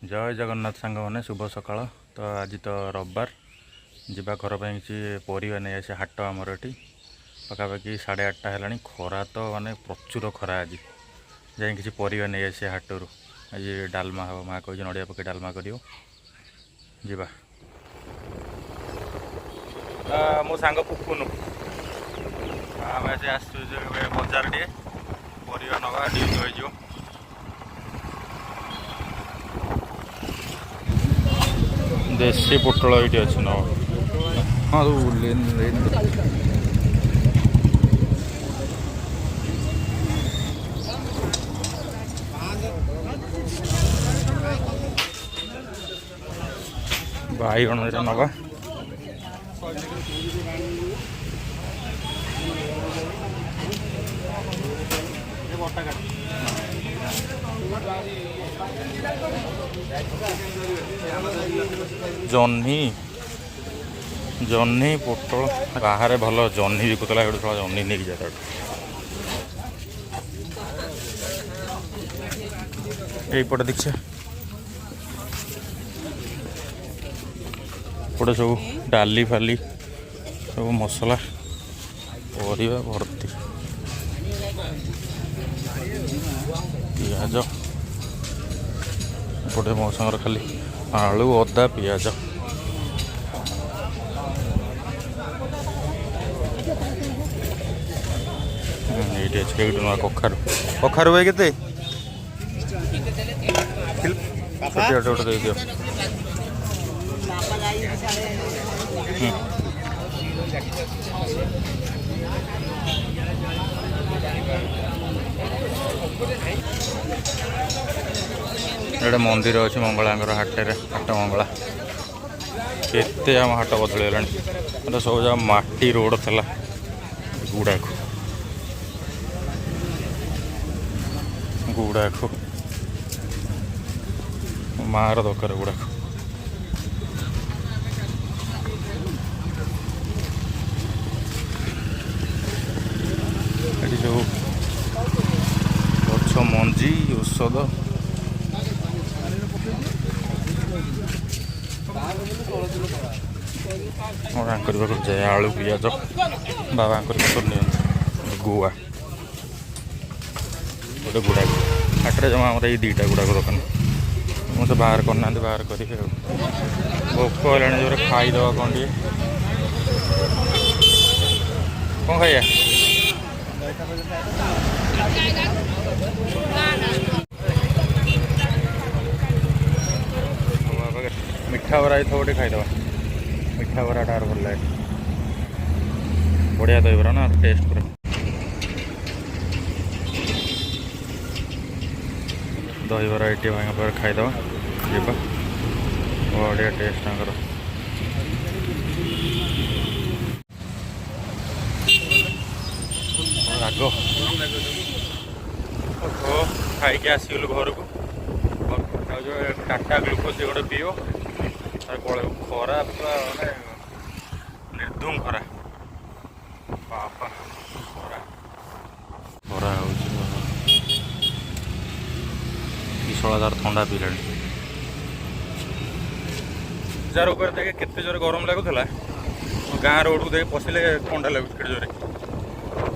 जय जगन्नाथ सांग मैंने शुभ सकाळ। तो आज तो रविवार जीवा घर पर किसी परिवा नहीं आसे हाट आमर ये पखापाखि 8:30 है। खरा तो माने प्रचुर खरा आज जाए कि परिवा नहीं आसे हाटरू। आज डालमा हम माँ कही नड़िया पकई डालमा कर जीवा मो सांग पुकुनु आम आज आस बजार टे परिवा नवा ड्यूटी हो देसी पोटल ये अच्छे न हाँ लेन लेन बैगण नवा जह्नी जह्नी पोटल बाहर भल जह्नी बिकुला थोड़ा जह्नी नहीं जाता यहीपटे देखिए पटे सब डाली फाली सब मसला परिवा भर्ती पियाज पटे मो सागर खाली आलू अदा पियाज ये अच्छे कखारू कखारू भाई के छोटे दे दियो ये मंदिर अच्छे मंगलांगर हाटे हाट मंगला केते आम हाट बदल सब जगह माटी रोड थला गुड़ाक गुड़ाक मार दरकार गुड़ाक ये सब गछ मंजी औषध जाए आलू पियाज बाबा गुआ गोटे गुड़ाक हाटे जमा हमारे ये दीटा गुड़ाक दुकान मुझे बाहर करना बाहर करी भोक है जो खाईदे कौन टे कौन खाइया मिठा बरा थो गोटे खाईदे मिठा बराटा भल लगे बढ़िया दही बरा ना टेस्ट पूरा दही बरा ये भाई खाईदे जीवा बढ़िया टेस्ट राग खाई आसगलु घर को जो टाटा ग्लुकोज गोटे पीओ खरा पूरा निर्धूम खरा बापा खरा खरा होशलादार थंडा पीला जार ऊपर देखे केते जोर गरम लगुला गाँ रोड को देखे पशिले ठंडा लगुच के जोरे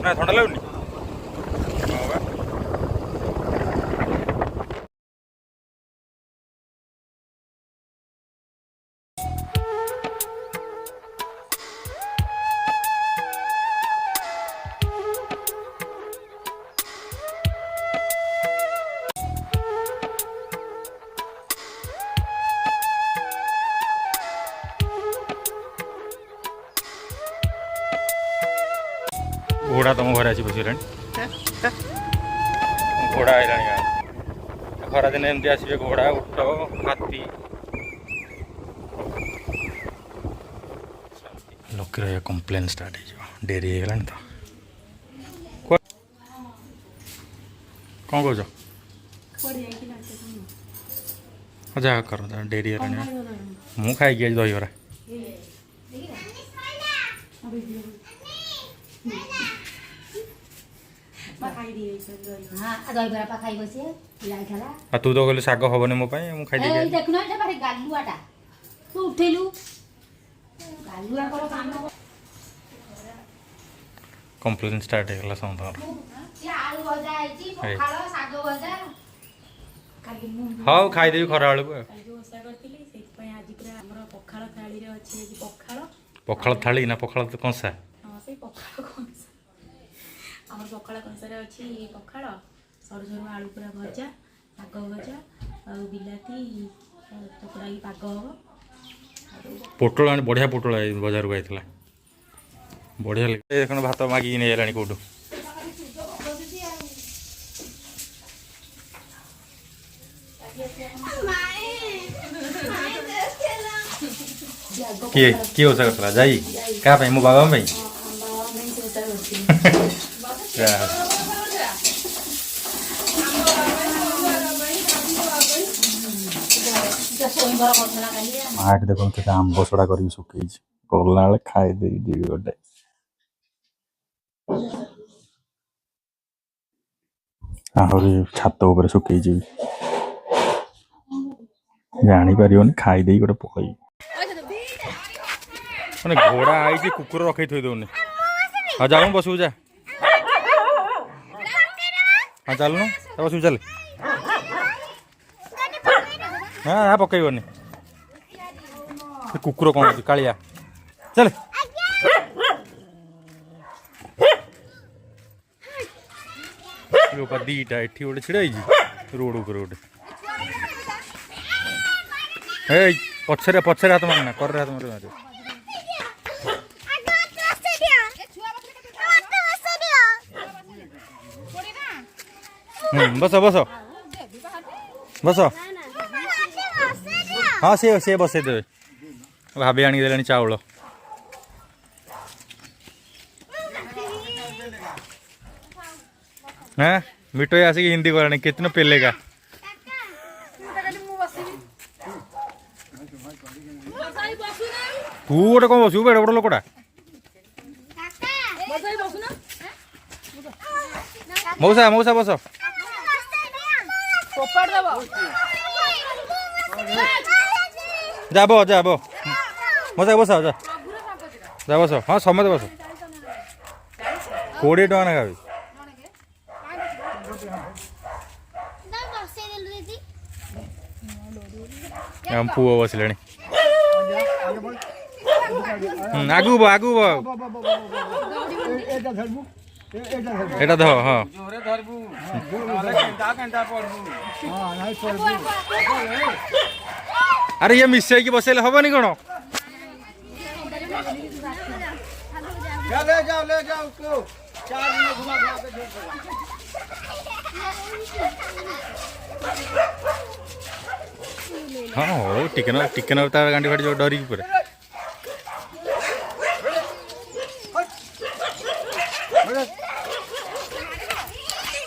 ना ठंडा लगुनि घोड़ा तुम घर आसी बस घोड़ा आईला खरा दिन एमती आसवे घोड़ा उठ हाथी लोक कम्प्लेन स्टार्ट हो डेरी हो गला तो कौन कौच जहाँ कर डेरी मु खाई दही बरा हाँ दही बरा पा खाई बसी लाई खाला आ तू तो कहले शाग हबनी मो पाई मु खाई ए दे देखु ना बारे गालुआटा तू उठेलु गालुआ कर काम कंप्लेन स्टार्ट हो गला समथर ये आलू भजा आइची पखाଳ साग भजा काली मु हां खाई देबी खरा वाला को जो ओसा करथिली सेत पय आज पूरा हमर पखाळ थाळी रे अछि जे पखाळ पखाळ थाली ना पखाळ तो कंसा हां से पखाळ कोनसा हमर पखाळ कोनसा रे अछि पखाळ सर सर आलू पूरा भजा साग भजा आ बिलाती चकड़ाई पाग हो पोटल आनी बढ़िया पोटल बाजार को आइतला बढ़िया लगे देखो भात मागी नहीं आलानी कोटू किए किए ओसा करतला जाई का भाई मो बाबा भाई आठ देखो के आंब सड़ा कर सुखई गला बेले खाई दे जीवी गोटे आहरी छात ऊपर सुखई जीवी जानी पारियोनी खाई दे गोटे पकई माने घोड़ा आई कुकुर रखी थोई दौनी हाँ जाऊँ बसू जा हाँ चलनु बसू चल हाँ हाँ पकईबनी कुकुर कौन अच्छी कालिया चल दीटा एठी गोटे छिड़ा रोड उपर गोटे पछरे पछरे हाथ मारना कर हाथ मार मार बस बस बस हाँ सी बसई देवे भाभी आनी चाउल हाँ मिठो आसिक हिंदी करानी कितने पेलेगा तू गोटे कौन बसू बेड़ बड़ लोकटा मौसा मौसा बस जाब जाब मौसा बस जा जा बस हाँ समझ बस 20 टका ना हम पुओ बसले आगू बो आगू बो एटा ध हाँ अरे ये मिसई की बसेले हबनी कोन ले जाओ को 4 दिन घुमा घुमा के छोड़ हाँ हो टिके ना तार गांडी फाटी जो डरी पूरा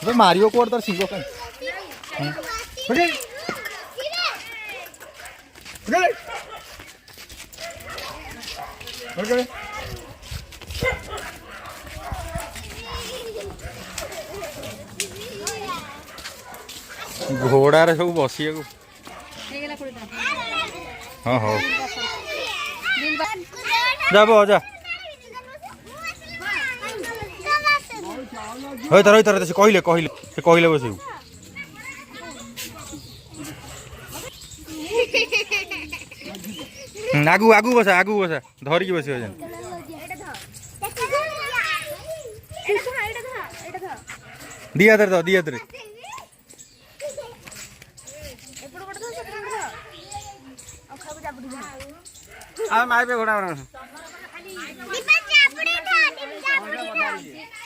तो मारियो कोड तर सिंगो कहीं घोड़ा रे सब बसी हाँ हाँ जा बो जा होई से कहले बसू आगू बसा धरिकी बस दिया रे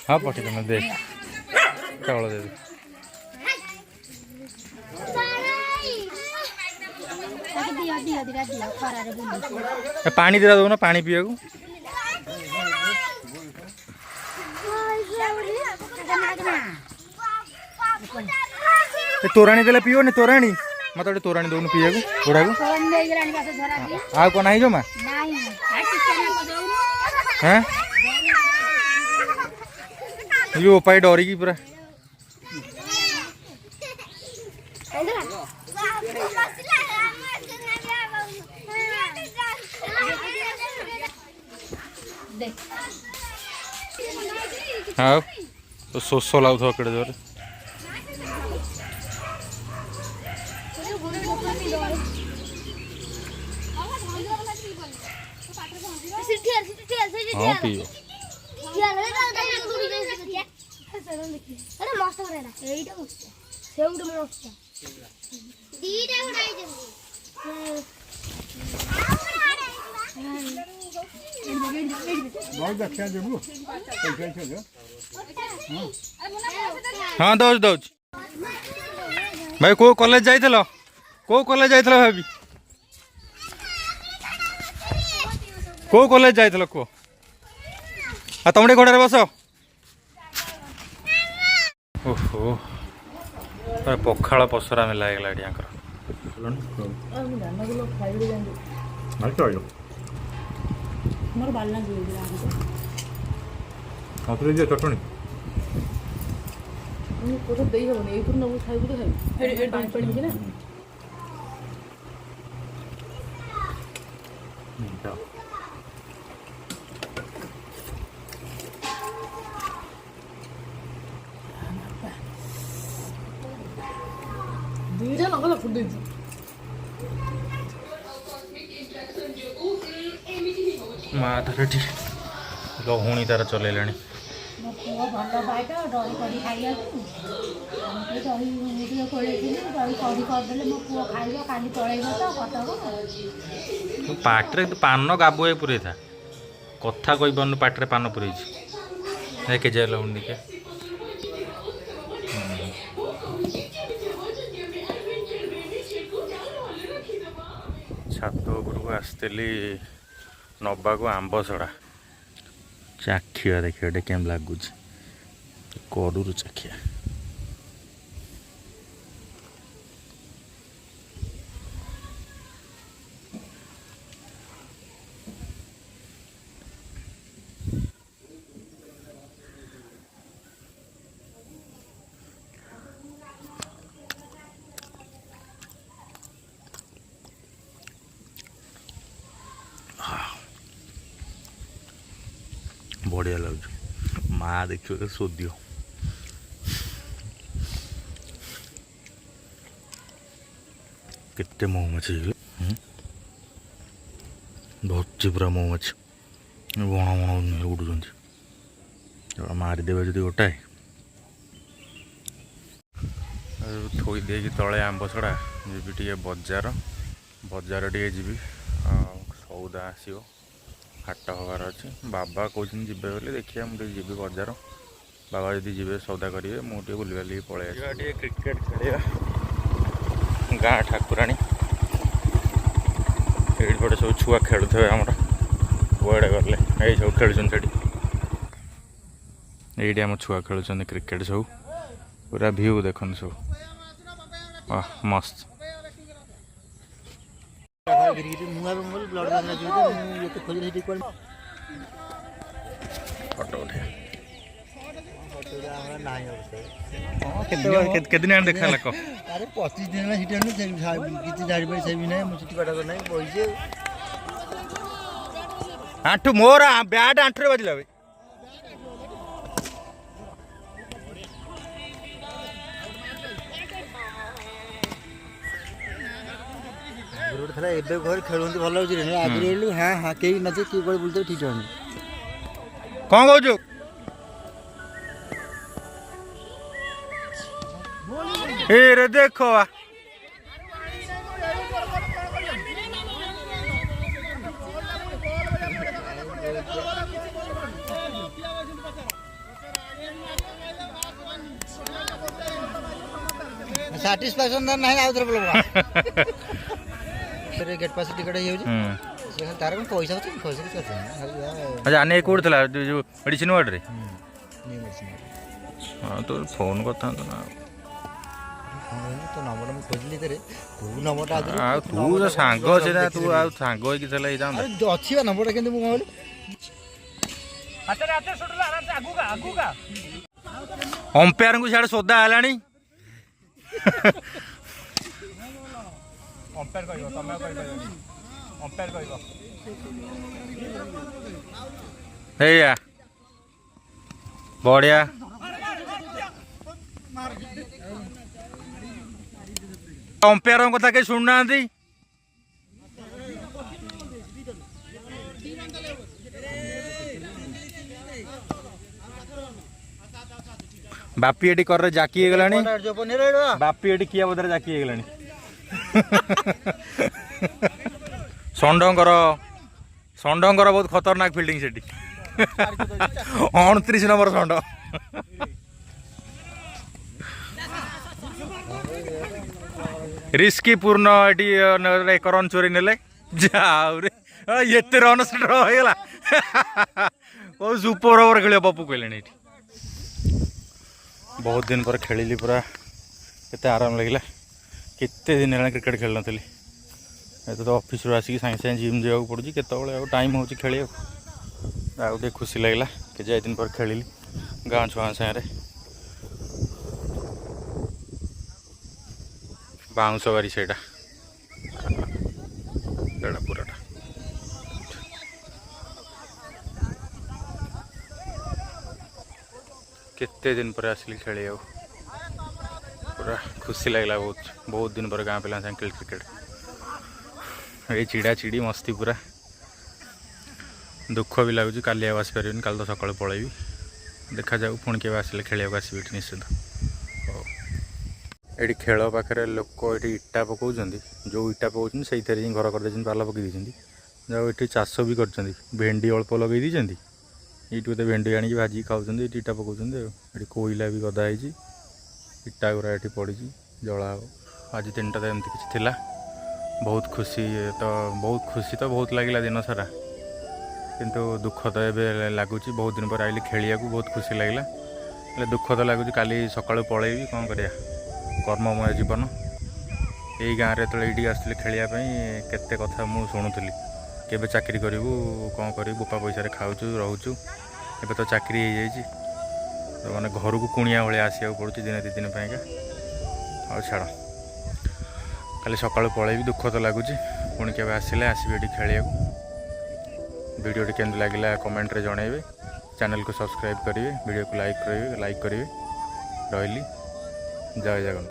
हाँ पठी तुम देख चावल दे पानी दे दो ना पानी पिया को तोराणी देले पियो ने तोराणी मत तोराणी दौन पिया को घोड़ा को आ कौन आई जो मा हाँ यो पाई डरी की पूरा ଆଉ ତ ଶୋଷ ଲାଗୁଥିବ କେଡ଼େ ଜୋରେ। ହଁ ପିଇବ। ହଁ ଦଉଛି ଦଉଛି। ଭାଇ କେଉଁ କଲେଜ ଯାଇଥିଲ? କେଉଁ କଲେଜ ଯାଇଥିଲ ଭାବି? କେଉଁ କଲେଜ ଯାଇଥିଲ କୁହ? ଆଉ ତମେ ଟିକେ ଘୋଡ଼ାରେ ବସ। ଓହୋ ପଖାଳ ପସରା ମେଲା ହେଇଗଲା ଏଠି ଆଙ୍କର। ଚଟଣି ଦେଇ ହବନି ଏଇଥିରୁ ନବୁ ଖାଇବୁ ତ ଖାଇବୁ ପାଣି ପାଣି ନା ଦୁଇଟା ଲଙ୍କା ରଖି ଦେଇଛୁ। ମା ତାର ଏଠି ଲହୁଣୀ ତାର ଚଲେଇଲାଣି। ମୋ ପୁଅ ଭଲ ପାଏ ତ ଦହି କରି ଖାଇବାକୁ। ଆମେ ଦହି ଟିକେ ଖୋଳେଇଥିଲି ଦହି କଢ଼ି କରିଦେଲେ ମୋ ପୁଅ ଖାଇବ। କାଲି ପଳେଇବ ତ କଟକ। ପାଟିରେ ପାନ ଗାବୁଏ ପୁରେଇଥା। କଥା କହିପାରୁନୁ ପାଟିରେ ପାନ ପୁରେଇଛି। କେଜେ ଲହୁଣୀ ଟିକେ ଛାତ ଉପରକୁ ଆସିଥିଲି ନବାକୁ ଆମ୍ବ ସଡ଼ା। ଚାଖିବା ଦେଖିବା ଟିକେ କେମିତି ଲାଗୁଛି। କରୁରୁ ଚାଖିବା। ବଢ଼ିଆ ଲାଗୁଛି। ମା ଦେଖିବ ତ ସୋଦିବ। କେତେ ମହୁମାଛି ଧରିଛି ପୁରା ମହୁମାଛି। ବଣ ବଣ ଉଡ଼ୁଛନ୍ତି। ମାରିଦେବେ ଯଦି ଗୋଟାଏ। ଥୋଇ ଦେଇକି ତଳେ ଆମ୍ବ ସଡ଼ା ଯିବି ଟିକେ ବଜାର ଟିକେ ଯିବି। ସଉଦା ଆସିବ। ହାଟ ହବାର ଅଛି। ବାବା କହୁଛନ୍ତି ଯିବେ ବୋଲି। ଦେଖିବା ମୁଁ ଟିକେ ଯିବି ବଜାର। ବାବା ଯଦି ଯିବେ ସଉଦା କରିବେ ମୁଁ ଟିକେ ବୁଲିବାଲିକି ପଳେଇ ଆସିବି। ଟିକେ କ୍ରିକେଟ୍ ଖେଳିବା। ଗାଁ ଠାକୁରାଣୀ ଏଇଠି ଗୋଟେ ସବୁ ଛୁଆ ଖେଳୁଥିବେ ଆମର। କୁଆଡ଼େ ଗଲେ? ଏଇ ସବୁ ଖେଳୁଛନ୍ତି ସେଠି। ଏଇଠି ଆମ ଛୁଆ ଖେଳୁଛନ୍ତି କ୍ରିକେଟ୍ ସବୁ। ପୁରା ଭିୟୁ ଦେଖନ୍ତୁ ସବୁ। ମସ୍ତ। ଫଟୋ ଉଠେଇବା। କେତେ ଦିନ ଦେଖା ହେଲା କହ? ଆରେ 25 ଦିନ ହେଲା ସେଠି କିଛି ଜାଣିପାରି ସେ ବି ନାହିଁ। ମୁଁ ସେଠି କଟାକ ନାହିଁ ବହିଛି। ଆଣ୍ଠୁ ମୋର ବ୍ୟାଟ୍ ଆଣ୍ଠୁରେ ବାଜିଲା ଭାଇ। ଥରେ ଏବେ ଘରେ ଖେଳନ୍ତି ଭଲ ଲାଗୁଛି। ଆଗରୁ ହେଲୁ ହଁ କେହି ନଥିବେ କିଏ କୁଆଡ଼େ ବୁଲୁଥିବେ ଠିକ୍ ହଉନି। କ'ଣ କହୁଛୁ? रे देखो ସାଟିସ୍ଫାକ୍ସନ ନାହିଁ। ଆଉ ଥରେ ବୋଲ गेट पास टिकट हो तार कौन पैसा अच्छा आने कौन था जो मेडिसिन वार्ड रे हाँ तो फोन करता ना तो नंबर मैं खोजली तेरे तू नंबर तू तो सांग से ना तू आ सांग होई कि चला इदा अच्छी बा नंबर केंदे मु कहली हाथे हाथे सुटला आराम से आगू का अंपायर को सियाड़े सोदा हलानी ଅମ୍ପାୟାର କହିବ, ତମେ ଆଉ କହିପାରିବନି। ଅମ୍ପାୟାର କହିବ। ହେଇଆ ବଢ଼ିଆ। ଅମ୍ପାୟାରଙ୍କ କଥା କେହି ଶୁଣୁନାହାନ୍ତି। ବାପି ଏଠି କରରେ ଜାକି ହେଇଗଲାଣି। ବାପି ଏଠି କିଏ ବୋଧରେ ଜାକି ହେଇଗଲାଣି। ଷଣ୍ଢଙ୍କର ବହୁତ ଖତରନାକ ଫିଲ୍ଡିଂ ସେଠି। 29 ନମ୍ବର ଷଣ୍ଢ। ରିସ୍କି ପୂର୍ଣ୍ଣ ଏଠି 1 ରନ୍ ଚୋରି ନେଲେ। ଯାଉରେ ଏତେ ରନ୍ ସେଠି ହେଇଗଲା। ସୁପର ଓଭର ଖେଳିବ ପପୁ କହିଲେଣି ଏଠି। ବହୁତ ଦିନ ପରେ ଖେଳିଲି, ପୁରା କେତେ ଆରାମ ଲାଗିଲା। କେତେ ଦିନ ହେଲାଣି କ୍ରିକେଟ୍ ଖେଳିନଥିଲି। ଏବେ ତ ଅଫିସରୁ ଆସିକି ସାଙ୍ଗେ ସାଙ୍ଗେ ଜିମ୍ ଯିବାକୁ ପଡ଼ୁଛି। କେତେବେଳେ ଆଉ ଟାଇମ୍ ହେଉଛି ଖେଳିବାକୁ। ଆଉ ଟିକେ ଖୁସି ଲାଗିଲା କି ଯେ ଦିନ ପରେ ଖେଳିଲି ଗାଁ ଛୁଆଙ୍କ ସାଙ୍ଗରେ। ବାଉଁଶ ବାରି ସେଇଟା ପୁରାଟା। କେତେ ଦିନ ପରେ ଆସିଲି ଖେଳିବାକୁ, ପୁରା ଖୁସି ଲାଗିଲା। ବହୁତ ଦିନ ପରେ ଗାଁ ପିଲାଙ୍କ ସାଙ୍ଗେ ଖେଳି କ୍ରିକେଟ୍। ଏଇ ଚିଡ଼ା ଚିଡ଼ି ମସ୍ତି ପୁରା। ଦୁଃଖ ବି ଲାଗୁଛି କାଲି ଆଉ ଆସିପାରିବିନି। କାଲି ତ ସକାଳୁ ପଳେଇବି। ଦେଖାଯାଉ ପୁଣି କେବେ ଆସିଲେ ଖେଳିବାକୁ ଆସିବି ଏଠି ନିଶ୍ଚିନ୍ତ। ହଉ, ଏଠି ଖେଳ ପାଖରେ ଲୋକ ଏଠି ଇଟା ପକାଉଛନ୍ତି। ଯେଉଁ ଇଟା ପକାଉଛନ୍ତି ସେଇଥିରେ ହିଁ ଘର କରିଦେଇଛନ୍ତି, ପାଲ ପକାଇ ଦେଇଛନ୍ତି। ଯାଉ ଏଠି ଚାଷ ବି କରିଛନ୍ତି। ଭେଣ୍ଡି ଅଳ୍ପ ଲଗାଇ ଦେଇଛନ୍ତି। ଏଇଠି ବୋଧେ ଭେଣ୍ଡି ଆଣିକି ଭାଜିକି ଖାଉଛନ୍ତି। ଏଠି ଇଟା ପକାଉଛନ୍ତି ଆଉ। ଏଠି କୋଇଲା ବି ଗଦା ହେଇଛି। ଇଟା ଗୁଡ଼ା ଏଠି ପଡ଼ିଛି, ଜଳା ହେବ। ଆଜି ଦିନଟା ତ ଏମିତି କିଛି ଥିଲା। ବହୁତ ଖୁସି ତ ବହୁତ ଲାଗିଲା ଦିନ ସାରା। କିନ୍ତୁ ଦୁଃଖ ତ ଏବେ ଲାଗୁଛି। ବହୁତ ଦିନ ପରେ ଆଇଲି ଖେଳିବାକୁ, ବହୁତ ଖୁସି ଲାଗିଲା। ହେଲେ ଦୁଃଖ ତ ଲାଗୁଛି କାଲି ସକାଳୁ ପଳେଇବି, କ'ଣ କରିବା। କର୍ମମୟ ଜୀବନ। ଏଇ ଗାଁରେ ଯେତେବେଳେ ଏଇଠିକି ଆସିଥିଲି ଖେଳିବା ପାଇଁ, କେତେ କଥା ମୁଁ ଶୁଣୁଥିଲି। କେବେ ଚାକିରି କରିବୁ, କ'ଣ କରିବୁ, ବୋପା ପଇସାରେ ଖାଉଛୁ ରହୁଛୁ। ଏବେ ତ ଚାକିରି ହେଇଯାଇଛି, ତ ମାନେ ଘରକୁ କୁଣିଆ ଭଳିଆ ଆସିବାକୁ ପଡ଼ୁଛି ଦିନେ 2 ଦିନ ପାଇଁକା। ଆଉ ଛାଡ଼, କାଲି ସକାଳୁ ପଳେଇବି। ଦୁଃଖ ତ ଲାଗୁଛି। ପୁଣି କେବେ ଆସିଲେ ଆସିବି ଏଠି ଖେଳିବାକୁ। ଭିଡ଼ିଓଟି କେମିତି ଲାଗିଲା କମେଣ୍ଟରେ ଜଣାଇବେ। ଚ୍ୟାନେଲକୁ ସବସ୍କ୍ରାଇବ୍ କରିବେ, ଭିଡ଼ିଓକୁ ଲାଇକ୍ କରିବେ। ରହିଲି, ଜୟ ଜଗନ୍ନାଥ।